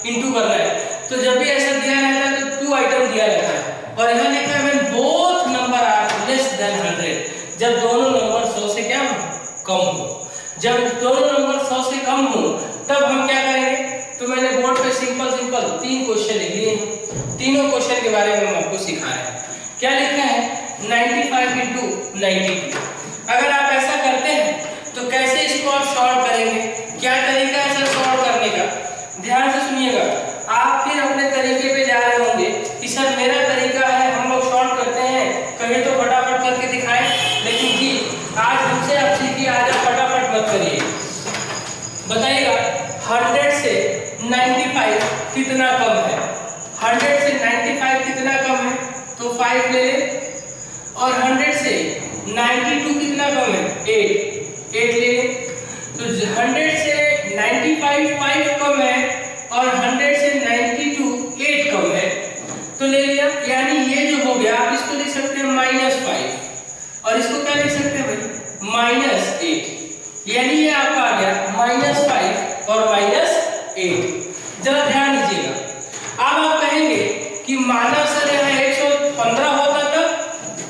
इंटू करना है। तो जब भी ऐसा दिया रहता है तो 2 आइटम दिया रहता है और यहाँ लिखा है when both number are less than 100, जब दोनों नंबर 100 से क्या हो कम हो। जब दोनों नंबर 100 से कम हो तब हम क्या करेंगे, तो मैंने बोर्ड पे सिंपल 3 क्वेश्चन लिख लिए हैं। तीनों क्वेश्चन के बारे में हम आपको सिखा रहे हैं। क्या लिखा है 95 × 92। अगर आप ऐसा करते हैं तो कैसे इसको आप सॉल्व करेंगे, क्या तरीका है सर सॉल्व करने का, ध्यान से सुनिएगा। आप फिर अपने कम है। 100 से 95 कितना कम है, तो 5 ले ले। और 100 से 92 कितना कम है, 8 ले ले। तो 100 से 95 5 कम है और 100 से 92 8 कम है, तो ले लिया। यानी ये जो हो गया, आप इसको लिख सकते हैं -5 और इसको क्या लिख सकते हैं भाई, -8। यानी ये आपका आ गया -5 और -8। जरा ध्यान दीजिएगा। अब आप कहेंगे कि माना सर यहाँ 115 होता था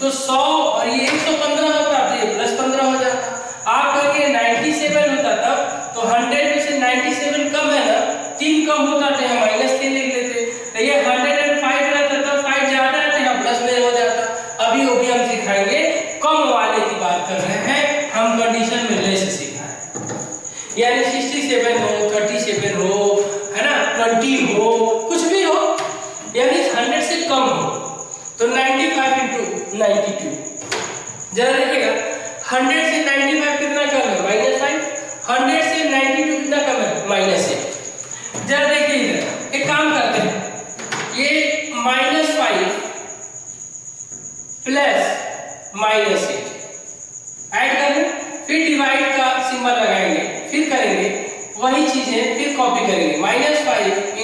तो 100 और ये 115 होता तो ये +15 हो जाता। आप कहेंगे 97 होता तब तो 100 में से 97 कम है ना, 3 कम होता तो यहाँ -3 लिख लेते। तो ये 105 रहता तब 5 ज्यादा है तो यहाँ प्लस में हो जाता। अभी वो भी हम सिखाएंगे, कम वाले की बात कर रहे हैं हम, कंडीशन में लेस सिखा है। यानी 67 हो, 37 हो, है ना, 20 हो, कुछ भी हो, यानी 100 से कम हो। तो 95 × 92, जरा देखिएगा 100 से 95 कितना कम है, -5। 100 से 92 कितना कम है, -8। जरा देखिए इधर एक काम करते हैं, ये -5 प्लस -8 ऐड कर लें, फिर डिवाइड का सिंबल लगाएंगे, फिर करेंगे वही चीजें, फिर कॉपी करेंगे। -5 ×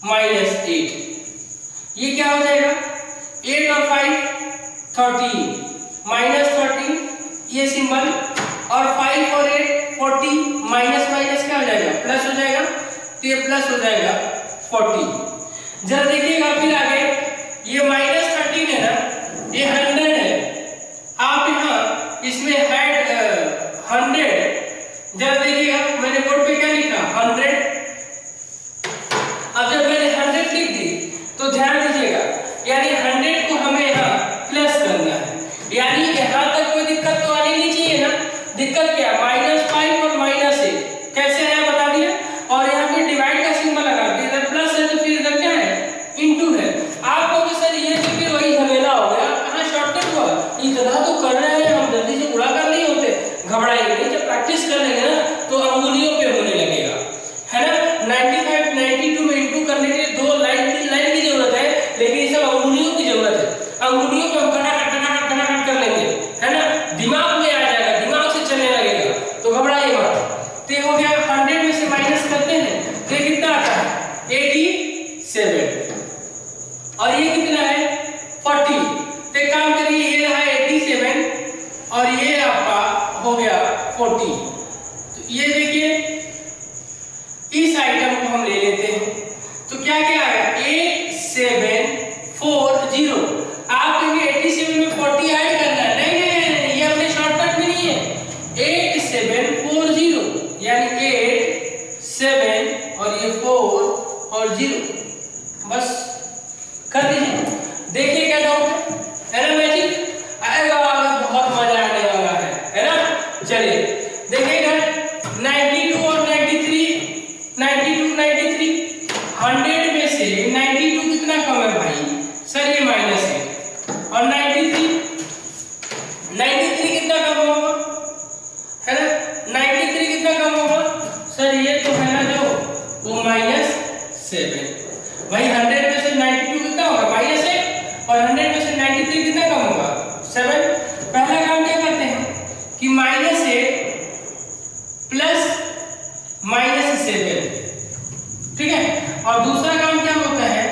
-8, ये क्या हो जाएगा, 8 और 5 13, -13 ये सिंबल, और 5 और 8 40, माइनस माइनस क्या हो जाएगा, प्लस हो जाएगा, तो ये प्लस हो जाएगा 40। जरा देखिएगा फिर आगे, ये -13 है ना, ये 100 है। आप यहाँ इसमें ऐड 100, जरा देखिएगा मैंने बोर्ड पे क्या लिखा, 100। अब जब मैंने 100 लिख दी तो ध्यान दीजिएगा, यानी 100 को हमें यहाँ प्लस करना है। यानी यहाँ तक कोई दिक्कत तो आनी नहीं चाहिए ना। दिक्कत क्या, -5 और -8 कैसे है बता दिया, और यहाँ पे डिवाइड का सिंबल लगा दिया। इधर प्लस है तो फिर इधर क्या है, इनटू है। आप लोग सर ये तो फिर वही झमेला हो गया, कहाँ शॉर्टकट हुआ, इतना तो कर रहे हैं हम, जल्दी से पूरा कर नहीं होते, घबराइए नहीं, जब प्रैक्टिस कर लेंगे ना तो अंगुलियों पे होने लगेगा, है ना। 95 92 में इंटू करने के लिए 2 लाइन 3 लाइन की जरूरत है, लेकिन ये सब अंगुलियों की जरूरत है। अंगुलियों पे हम कटाकट कर लेंगे, है ना, दिमाग में आ जाएगा, दिमाग से चलने लगेगा, तो घबराइए मत। तो हो गया 100 में से माइनस करते हैं तो कितना आता है, 87, और ये कितना है 40। तो एक काम करिए, ये रहा 87 और ये आपका हो गया 40। तो ये देखिए इस आइटम को हम ले लेते हैं, तो क्या क्या आएगा, 8740। आप कहेंगे 87 में 40 ऐड करना है, नहीं, ये अपने शॉर्टकट में नहीं है, 8740, यानी 8 7 और ये 4 और 0, बस कर दीजिए। देखिए क्या डाउट है ना, मैजिक आएगा, बहुत मजा आने वाला है ना। चलिए देखिए इधर 92 और 93, 92 93, 100 में से 92 कितना कम है भाई, सर ये माइनस है, और 93 कितना कम होगा, है ना, 93 कितना कम होगा, सर ये तो है ना जो वो -7। भाई 100 में से 92 कितना होगा, -8, और 100 में से 93 कितना कम होगा, 7। पहला काम क्या करते हैं कि -8 प्लस -7, ठीक है। और दूसरा काम क्या होता है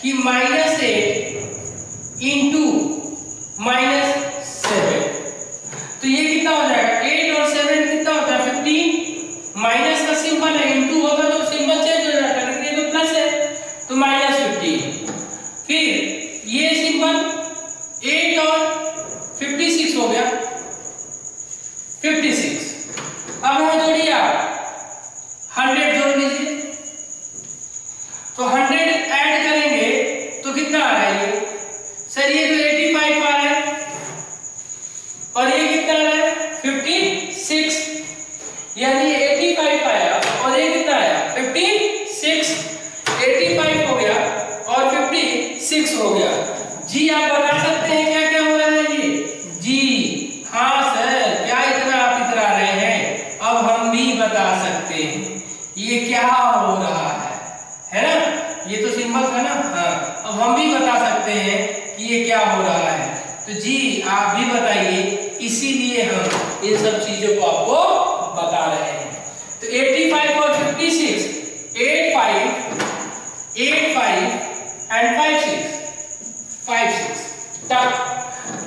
कि -8 इंटू -7, तो ये कितना हो जाएगा, 8 और 7 कितना होता है 15, माइनस का सिंबल है, इंटू होगा तो सिंबल चेंज हो जाता है, लेकिन ये तो प्लस है तो -15। फिर ये सिंबल 8 और 56 हो गया, 56। अब यहाँ जोड़िए आप 100 जोड़ लीजिए, तो 100 ऐड करेंगे तो कितना आ रहा है ये, सर ये तो 85 आ रहा है, और ये कितना आ रहा है 56, यानी 85 आया और ये कितना आया 56, 85 हो गया और 56 हो गया। जी आप बता सकते हैं क्या क्या हो रहा है जी, हाँ सर, क्या इतना आप इतरा रहे हैं, अब हम भी बता सकते हैं ये क्या हो रहा है ना। ये तो सिंबल था ना, हाँ। अब हम भी बता सकते हैं कि ये क्या हो रहा है, तो जी आप भी बताइए, इसीलिए हम इन सब चीजों को आपको बता रहे हैं। तो 85 और 56, 85 एंड 56 तक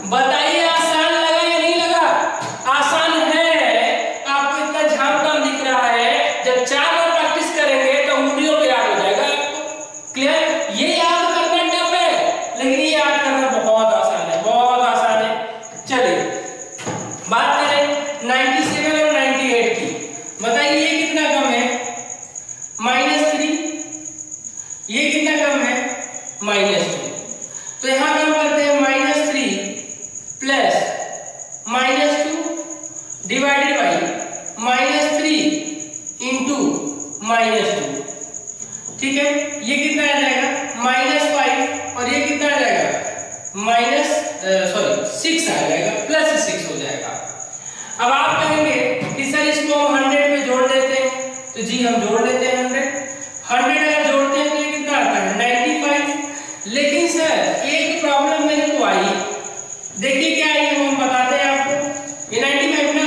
बताइए, आसान लगा या नहीं लगा? आसान है, आपको इतना झाम दिख रहा है, जब 4 बार प्रैक्टिस करेंगे तो उंगलियों पे याद हो जाएगा आपको। क्लियर? ये याद करना टफ है, लेकिन ये याद करना बहुत आसान है, बहुत आसान है। चलिए बात करें 97 और 98 की। बताइए ये कितना कम है? -3। ये कितना कम है? -2। तो यहां कम करते हैं, -3 प्लस -2 डिवाइडेड बाई -3 इंटू -2। ठीक है, ये कितना आ जाएगा? -5, और ये कितना आ जाएगा? -6 आ जाएगा, +6 हो जाएगा। अब आप कहेंगे कि सर इसको हम 100 में जोड़ देते हैं, तो जी हम जोड़ लेते हैं 100 अगर जोड़ते हैं तो ये कितना आता है? 95। लेकिन सर एक प्रॉब्लम मेरे को आई, देखिए क्या आई, हम बताते हैं आपको। ये 95 ना,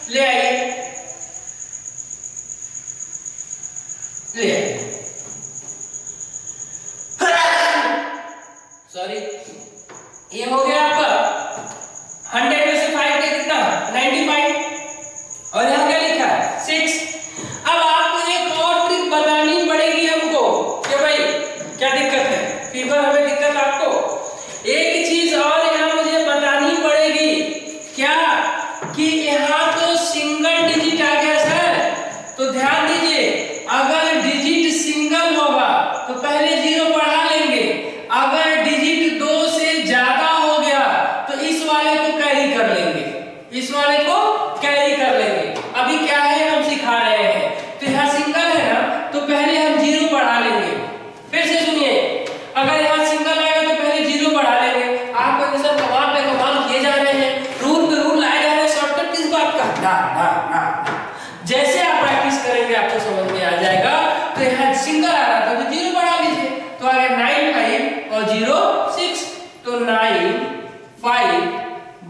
ले आइए, ले आइए, सॉरी, ये हो गया आपका 100 में से 5 के कितना? 95, और यहाँ क्या लिखा है? 6। अब आपको एक और ट्रिक बतानी पड़ेगी हमको कि भाई क्या दिक्कत है, फीवर हमें दिक्कत आपको। एक चीज और यहाँ मुझे बतानी पड़ेगी, क्या कि यहाँ तो सिंगल डिजिट आ गया सर, तो ध्यान दीजिए, अगर डिजिट सिंगल होगा तो पहले 0 बढ़ा लेंगे, अगर डिजिट 2 से ज्यादा हो गया तो इस वाले को कैरी कर लेंगे, इस वाले को कैरी कर लेंगे। अभी क्या है हम सिखा रहे हैं, तो यहाँ सिंगल है ना, तो पहले हम 0 बढ़ा लेंगे। फिर से सुनिए, अगर यहाँ सिंगल आएगा तो पहले 0 बढ़ा लेंगे। आप कहते सर कमाल पे कमाल किए जा रहे हैं, रूल पे रूल लाए जा रहे हैं, शॉर्टकट किस बात का? ना ना ना, जैसे आप प्रैक्टिस करेंगे आपको समझ में आ जाएगा। तो यहाँ सिंगल आ रहा था तो 0 बढ़ा लीजिए, तो अगर 9 5 और 0 6, तो 9 5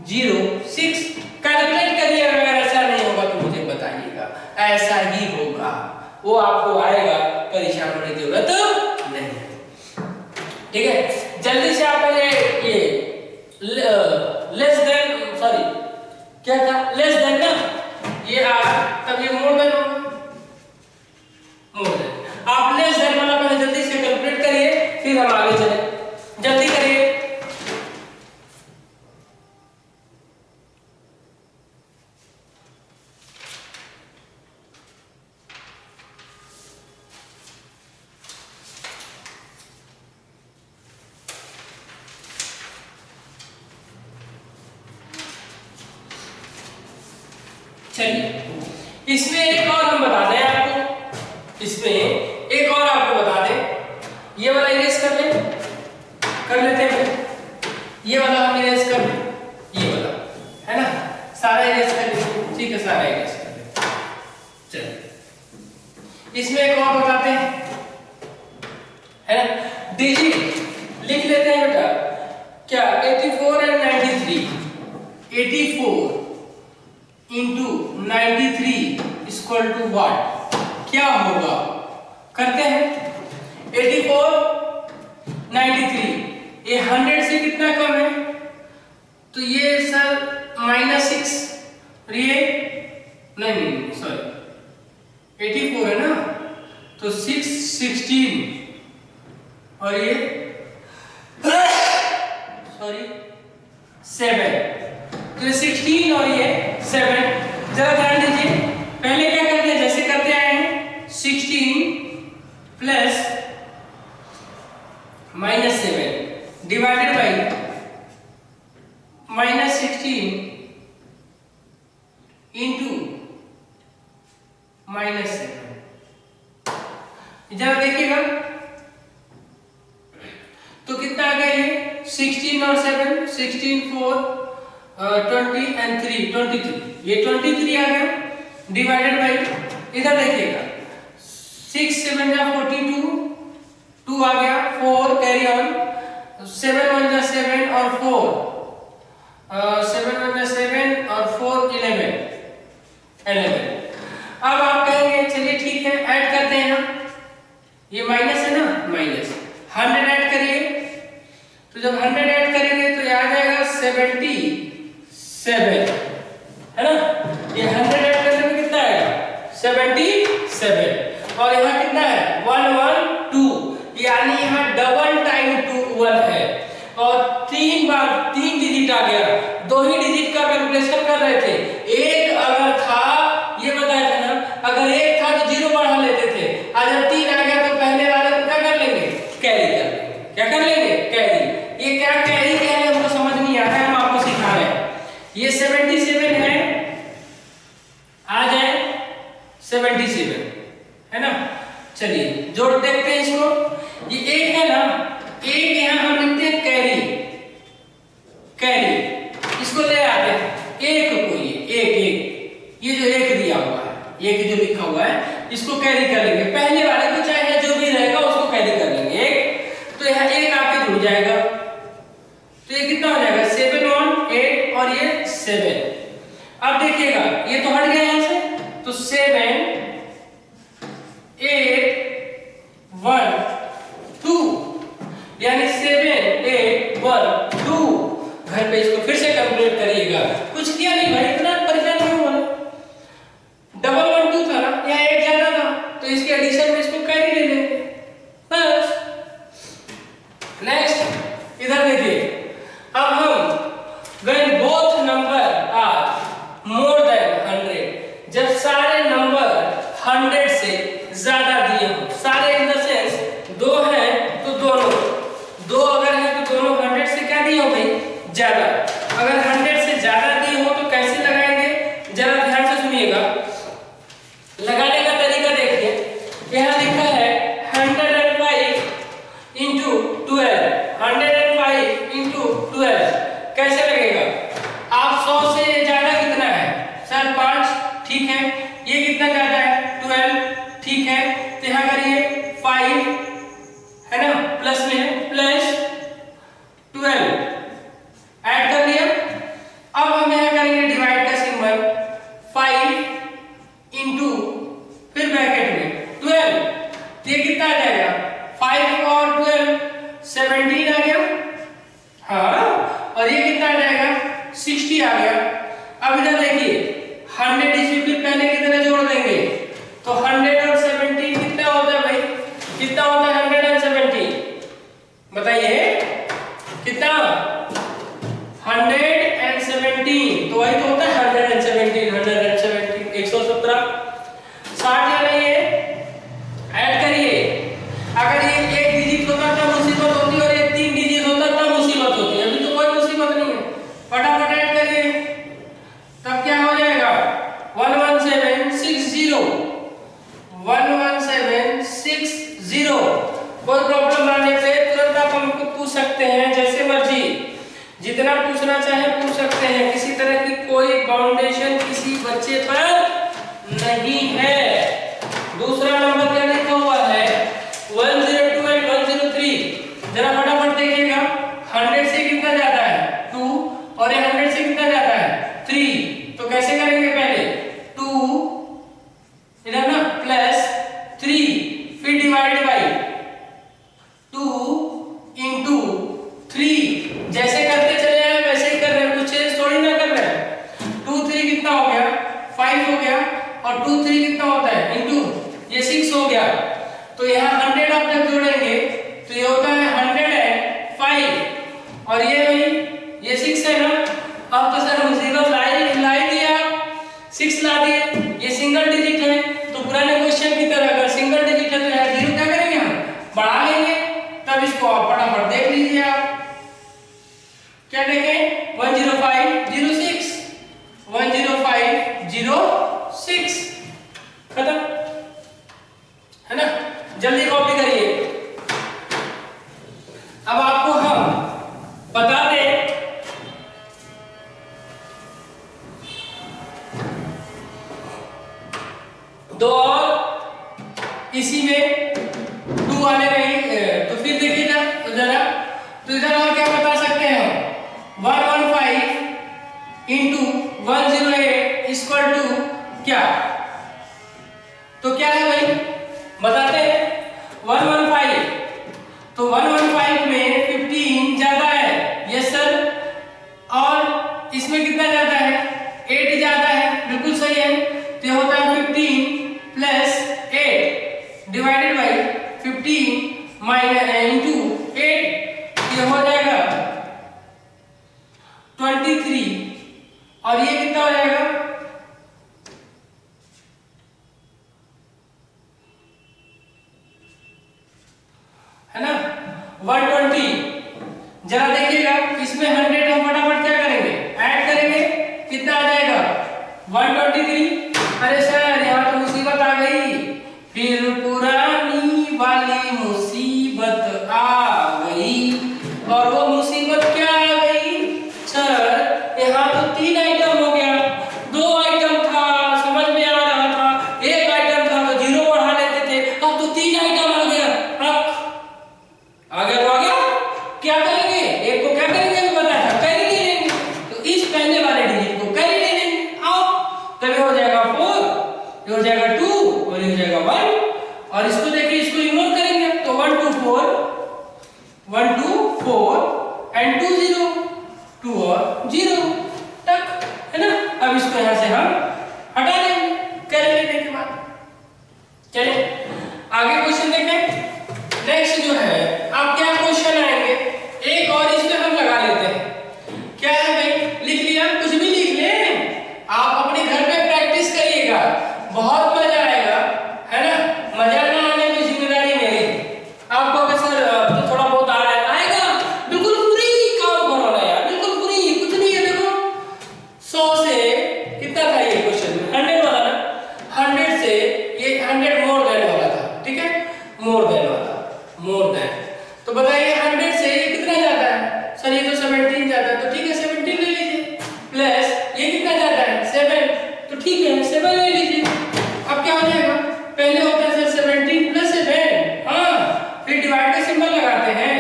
0 6 कैलकुलेट करिए। अगर ऐसा नहीं होगा तो मुझे बताइएगा, ऐसा ही होगा, वो आपको आएगा, परेशान होने की जरूरत नहीं है। ठीक है, जल्दी से आप पहले ये लेस देन, सॉरी क्या था, लेस देन ना, ये तब ये मोर देन होगा, मोर देन। आप लेस देन वाला पहले जल्दी से कैलकुलेट करिए, फिर हम आगे चले, जल्दी करिए। चलिए, इसमें एक और हम बता दें आपको, इसमें एक और आपको बता दें, ये वाला इरेज कर लेते हैं, ये वाला हम इरेज कर लें, ये वाला है ना, सारा इरेज कर लेते, ठीक है, सारा इरेज कर लेते। चलिए, इसमें एक और बताते हैं, है ना, डिजिट लिख लेते हैं बेटा, क्या 84 and 93, 84 into 93 equal to what? क्या होगा? करते हैं, 84 93, ये 100 से कितना कम है? तो ये सर -6, ये नहीं सॉरी 84 है ना, तो 6 16, और ये सॉरी 7, तो 16 और ये 7। जरा ध्यान दीजिए, पहले क्या करते हैं, जैसे करते आए हैं, 16 प्लस -7 डिवाइडेड बाई -16 इंटू -7। जरा देखिएगा, तो कितना आ गया ये? 16 और 7, 16 4 20 एंड 3 23, ये 23 आ गया, डिवाइडेड बाई, इधर देखिएगा, 6 7 जा 42, 2 कैरी ऑन 7 1 जा 7 और 4 7 1 जा 7 और 4 11। अब आप कहेंगे चलिए ठीक है ऐड करते हैं हम, ये माइनस है ना, माइनस 100 ऐड करिए, तो जब 100 ऐड करेंगे तो ये आ जाएगा 77, है ना। ये 100 ऐड करने में कितना आएगा 77, और यहाँ कितना है 112, यानी यहाँ डबल टाइम 2 1 है, और 3 बार 3 डिजिट आ गया। 2 ही डिजिट का कैलकुलेशन कर रहे थे, एक अगर था ये बताया था ना, अगर एक था तो 0 बढ़ा लेते थे, अगर 3 आ गया तो पहले वाले को क्या कर लेंगे, कैरी कर लेंगे। क्या कर लेंगे, कैरी। ये क्या कैरी क्या है हमको समझ नहीं आ रहा है, हम आपको सिखा रहे हैं। ये 77 है, आ जाए 77, है ना। चलिए जोड़ देखते हैं इसको। ये एक है ना, एक यहाँ हम लिखते हैं कैरी, कैरी इसको ले आते हैं एक को, ये जो एक दिया हुआ है, एक जो लिखा हुआ है इसको कैरी कर लेंगे, पहले वाले को चाहे जो भी रहेगा उसको कैरी कर लेंगे एक, तो यहाँ एक आके जुड़ जाएगा, तो ये कितना हो जाएगा 7 1 8 और ये 7। अब देखिएगा ये तो हट गया यहाँ से, तो 7 8 1 2, यानी 7 8 1 2। घर पे इसको फिर से कैलकुलेट करिएगा, कुछ किया नहीं भाई, इतना परेशान क्यों हुआ, डबल 1 2 था ना, यहाँ एक ज्यादा था तो इसके एडिशन में इसको कैरी ले लेंगे बस। नेक्स्ट इधर देखिए, अब हम when both number are more than 100, जब सारे नंबर 100 से ज्यादा दिए हो, सारे इन द सेंस 2 हैं तो दोनों, 2 अगर है तो दोनों 100 से क्या दिए हो भाई, ज्यादा। अगर 100 से ज्यादा दिए हो तो कैसे लगाएंगे, जरा ध्यान से सुनिएगा। लगाने का तरीका देखिए, यहाँ लिखा है 105 into 12, 105 into 12 कैसे लगेगा। आप 100 से ज्यादा कितना है सर 5, ठीक है, ये कितना ज्यादा है 12, ठीक है, तो यहाँ करिए 5, है ना, प्लस में प्लस 12 ऐड कर लिया। अब हम यहाँ करेंगे डिवाइड का सिंबल, 5 इंटू फिर ब्रैकेट में 12, तो ये कितना आ जाएगा 5 और 12 17 आ गया, हाँ, और ये कितना आ जाएगा 60 आ गया। अब इधर देखिए 100 इसमें फिर पहले की तरह जोड़ देंगे, तो 100 और 17 कितना होता है भाई, कितना होता है 117, बताइए कितना 117, तो वही तो होता है 117 117 60 या नहीं है, ऐड करिए। अगर ये एक डिजिट होता तब मुसीबत होती और ये 3 डिजिट होता तब मुसीबत होती, अभी तो कोई मुसीबत नहीं है, फटाफट ऐड करिए, तब क्या हो जाएगा 11760 11760। कोई प्रॉब्लम आने पे तुरंत आप हमको पूछ सकते हैं, जैसे मर्जी जितना पूछना चाहे पूछ सकते हैं, किसी तरह की कोई बाउंडेशन किसी बच्चे पर नहीं है। दूसरा नंबर क्या लिखा हुआ है 102 और 103, जरा फटाफट देखिएगा, 100 से कितना ज्यादा है 2 और ये 100 से कितना ज्यादा है 3, तो कैसे करेंगे, पहले 2 इधर ना प्लस 3 फिर डिवाइड बाय 2 इंटू 3, जैसे करते चले आए वैसे ही कर रहे हैं, कुछ चेंज थोड़ी ना कर रहे हैं। 2 3 कितना हो गया 5 हो गया, और 2 3 कितना होता है इंटू ये 6 हो गया, तो यहाँ 100 आप जब जोड़ेंगे तो ये होता है 105 इधर और क्या बता सकते हैं हम, 115 इंटू 108 इक्वल टू क्या, तो क्या है भाई बताते हैं। 115 तो 115 में 15 ज्यादा है, यस सर, और इसमें कितना ज्यादा है, 8 ज्यादा है, बिल्कुल सही है। तो होता है 15 plus 8 divided by 15 minus into 8, ये हो जाएगा 23, और ये कितना हो जाएगा, है ना 120। जरा देखिएगा इसमें 100 हम फटाफट क्या करेंगे, ऐड करेंगे, कितना आ जाएगा 123। अरे सर यहाँ तो मुसीबत आ गई, फिर पुरानी वाली मुसीबत आ गई, और वो मुसीबत क्या आ गई सर, यहाँ तो 3 आइटम हो गया, 2 आइटम था समझ में आ रहा था, 1 आइटम था तो 0 बढ़ा लेते थे, अब तो 3 आइटम आ गया, आ गया तो आ गया, क्या करेंगे, एक को क्या करेंगे अभी बताया था, कैरी ले लेंगे, तो इस पहले वाले डिजिट को कैरी ले लेंगे, आओ, तब ये हो जाएगा 4, ये हो जाएगा 2 और ये हो जाएगा 1, और इसको देखिए, इसको इग्नोर करेंगे तो 1 2 4 एंड 2 0, 2 और 0 तक, है ना। अब इसको यहां से हम हटा देंगे कैरी लेने के बाद। चलिए आगे क्वेश्चन देखें। नेक्स्ट जो है, अब क्या क्वेश्चन आएंगे, एक और इसमें हम लगा लेते हैं, क्या है भाई, लिख लिया, कुछ भी लिख लें, आप अपने घर पे प्रैक्टिस करिएगा, बहुत मजा आएगा, है ना। मजा ना आने की जिम्मेदारी मेरी, आपको अगर सर तो थोड़ा बहुत आ रहा है, आएगा, बिल्कुल फ्री काम करो ना यार, बिल्कुल फ्री, कुछ नहीं है। देखो 100 से कितना था ये क्वेश्चन, 100 वाला ना, 100 से ये 100 मोर देन वाला था, ठीक है, मोर देन वाला, मोर देन, तो बताइए 100 से ये कितना जाता है सर, ये तो 17 जाता है, तो ठीक है 17 ले लीजिए, प्लस ये कितना जाता है 7, तो ठीक है 7 ले लीजिए। अब क्या हो जाएगा, पहले होता है सर 17 प्लस 7, हाँ, फिर डिवाइड का सिंबल लगाते हैं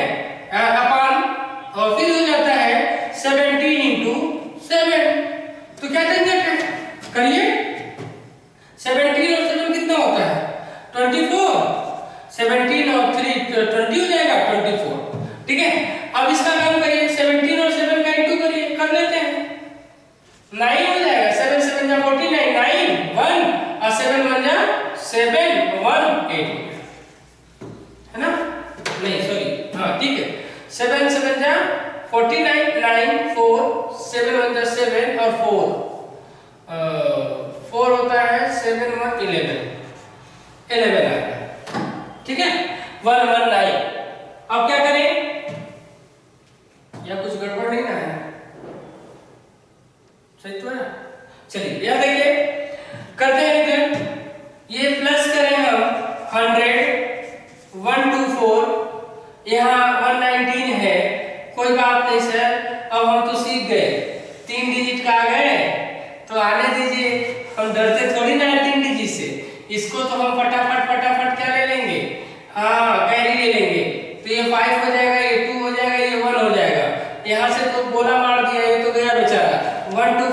अपान, और फिर हो जाता है 17 इंटू 7, तो क्या झंझट है, करिए, 17 और 7 कितना होता है 24, 17 और 3 20 हो जाएगा 24, ठीक है। अब इसका काम करिए, 17 और 7 का इंटू करिए, कर लेते हैं, 9 हो जाएगा, 7 7 जा 49, 9 1 और 7 1 जा 7 1 8, है ना, नहीं सॉरी, हाँ ठीक है, 7 7 जा 49, 9 4 7 1 जा 7 और 4 होता है 7 1 11 आ गया, ठीक है 119। अब क्या करें, या कुछ गड़बड़ नहीं ना है, सही तो है, चलिए याद देखिए, करते हैं इधर, ये प्लस करें हम 100 124, यहाँ 119 है, कोई बात नहीं सर, अब हम तो सीख गए, 3 डिजिट का आ गए तो आने दीजिए, हम डरते थोड़ी ना 3 डिजिट से, इसको तो हम फटाफट क्या ले लेंगे, हाँ कैरी ले लेंगे, तो ये 5 हो जाएगा, ये 2 हो जाएगा, ये 1 हो जाएगा, यहाँ से तो बोला मार दिया, ये तो गया बेचारा, 1 2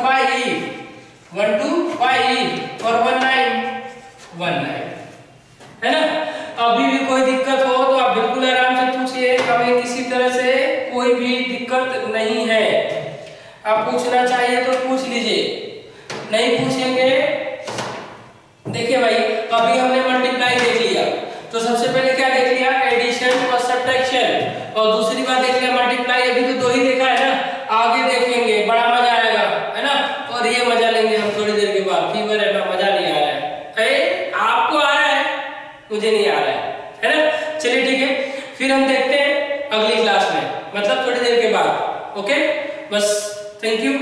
5 और 19, है ना। अभी भी कोई दिक्कत हो तो आप बिल्कुल आराम से पूछिए, हमें किसी तरह से कोई भी दिक्कत नहीं है, आप पूछना चाहिए तो पूछ लीजिए, नहीं पूछेंगे, देखिए भाई अभी हमने मल्टीप्लाई देख लिया, तो सबसे पहले क्या देख लिया, एडिशन और सब्ट्रैक्शन, और दूसरी बात देख लिया मल्टीप्लाई, अभी तो 2 ही देखा है ना, आगे देखेंगे बड़ा मजा आएगा, है ना, और ये मजा लेंगे हम थोड़ी देर के बाद, फीवर है ना, मजा नहीं आ रहा है, आपको आ रहा है, मुझे नहीं आ रहा है ना। चलिए ठीक है, फिर हम देखते हैं अगली क्लास में, मतलब थोड़ी देर के बाद, ओके, बस थैंक यू।